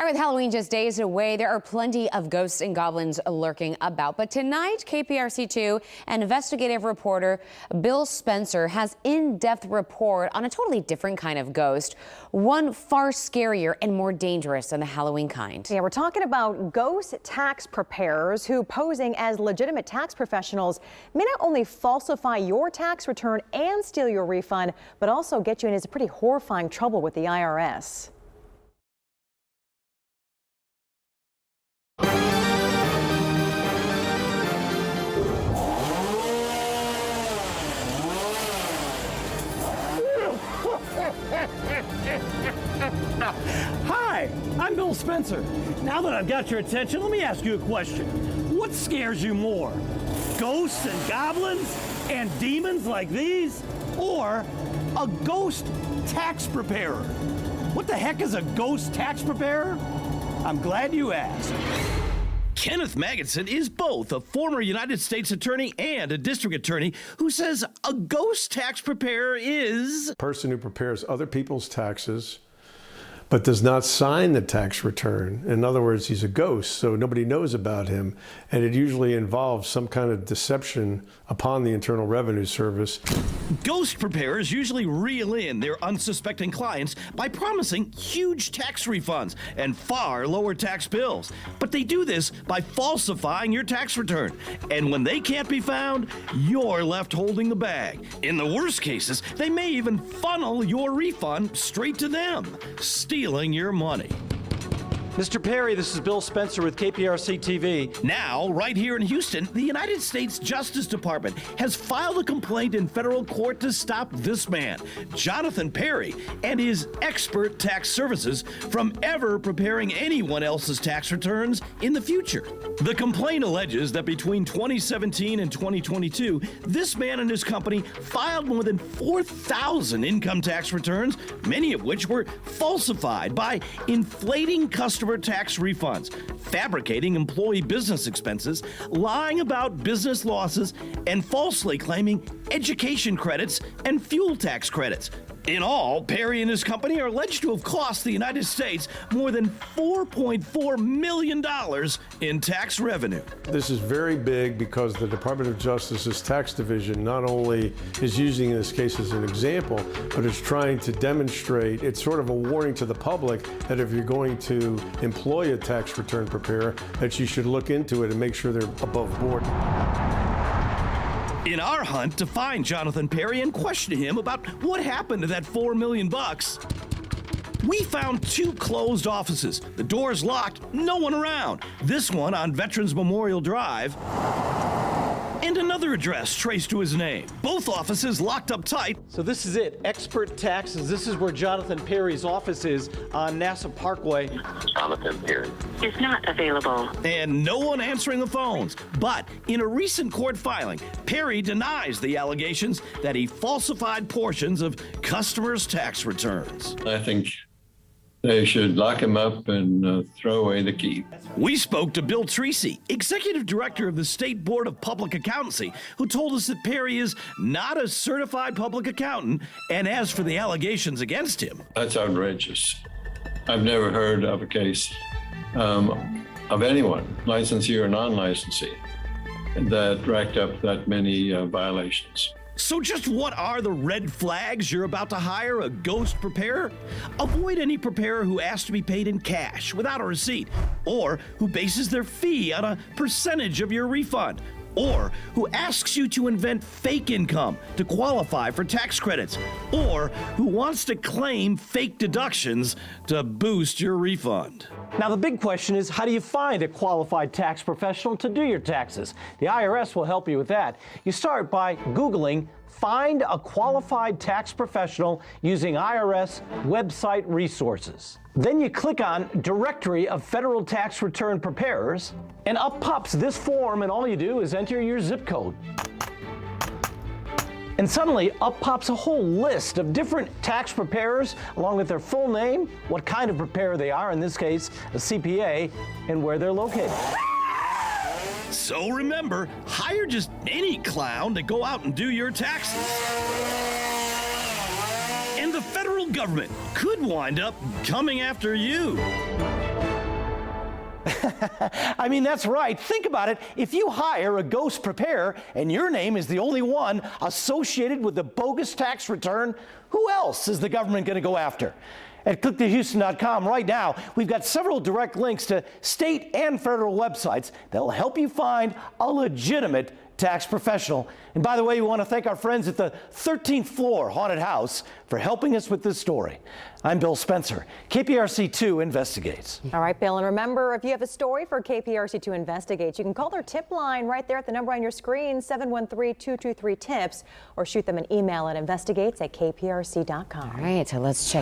All right, with Halloween just days away, there are plenty of ghosts and goblins lurking about. But tonight, KPRC2 and investigative reporter Bill Spencer has in-depth report on a totally different kind of ghost, one far scarier and more dangerous than the Halloween kind. Yeah, we're talking about ghost tax preparers who, posing as legitimate tax professionals, may not only falsify your tax return and steal your refund, but also get you into pretty horrifying trouble with the IRS. Hi, I'm Bill Spencer. Now that I've got your attention, let me ask you a question. What scares you more? Ghosts and goblins and demons like these? Or a ghost tax preparer? What the heck is a ghost tax preparer? I'm glad you asked. Kenneth Magidson is both a former United States attorney and a district attorney who says a ghost tax preparer is a person who prepares other people's taxes but does not sign the tax return. In other words, he's a ghost, so nobody knows about him, and it usually involves some kind of deception upon the Internal Revenue Service. Ghost preparers usually reel in their unsuspecting clients by promising huge tax refunds and far lower tax bills. But they do this by falsifying your tax return. And when they can't be found, you're left holding the bag. In the worst cases, they may even funnel your refund straight to them, stealing your money. Mr. Perry, this is Bill Spencer with KPRC TV. Now, right here in Houston, the United States Justice Department has filed a complaint in federal court to stop this man, Jonathan Perry, and his expert tax services from ever preparing anyone else's tax returns in the future. The complaint alleges that between 2017 and 2022, this man and his company filed more than 4,000 income tax returns, many of which were falsified by inflating customer tax refunds, fabricating employee business expenses, lying about business losses, and falsely claiming education credits and fuel tax credits. In all, Perry and his company are alleged to have cost the United States more than $4.4 million in tax revenue. This is very big because the Department of Justice's tax division not only is using this case as an example, but is trying to demonstrate, it's sort of a warning to the public that if you're going to employ a tax return preparer, that you should look into it and make sure they're above board. In our hunt to find Jonathan Perry and question him about what happened to that $4 million, we found two closed offices. The doors locked, no one around. This one on Veterans Memorial Drive, and another address traced to his name. Both offices locked up tight. So this is it, Expert Taxes. This is where Jonathan Perry's office is on NASA Parkway. Jonathan Perry is not available. And no one answering the phones. But in a recent court filing, Perry denies the allegations that he falsified portions of customers' tax returns. I think they should lock him up and throw away the key. We spoke to Bill Treacy, executive director of the State Board of Public Accountancy, who told us that Perry is not a certified public accountant. And as for the allegations against him, that's outrageous. I've never heard of a case of anyone, licensee or non-licensee, that racked up that many violations. So just what are the red flags you're about to hire a ghost preparer? Avoid any preparer who asks to be paid in cash without a receipt, or who bases their fee on a percentage of your refund, or who asks you to invent fake income to qualify for tax credits, or who wants to claim fake deductions to boost your refund. Now the big question is, how do you find a qualified tax professional to do your taxes? The IRS will help you with that. You start by Googling "Find a Qualified Tax Professional" using IRS website resources. Then you click on Directory of Federal Tax Return Preparers, and up pops this form, and all you do is enter your zip code. And suddenly up pops a whole list of different tax preparers along with their full name, what kind of preparer they are, in this case a CPA, and where they're located. So remember, hire just any clown to go out and do your taxes. And the federal government could wind up coming after you. I mean, that's right. Think about it. If you hire a ghost preparer and your name is the only one associated with the bogus tax return, who else is the government going to go after? At clicktohouston.com right now, we've got several direct links to state and federal websites that will help you find a legitimate tax professional. And by the way, we want to thank our friends at the 13th Floor Haunted House for helping us with this story. I'm Bill Spencer. KPRC2 Investigates. All right, Bill, and remember, if you have a story for KPRC2 Investigates, you can call their tip line right there at the number on your screen, 713-223-TIPS, or shoot them an email at investigates@kprc.com. All right, so let's check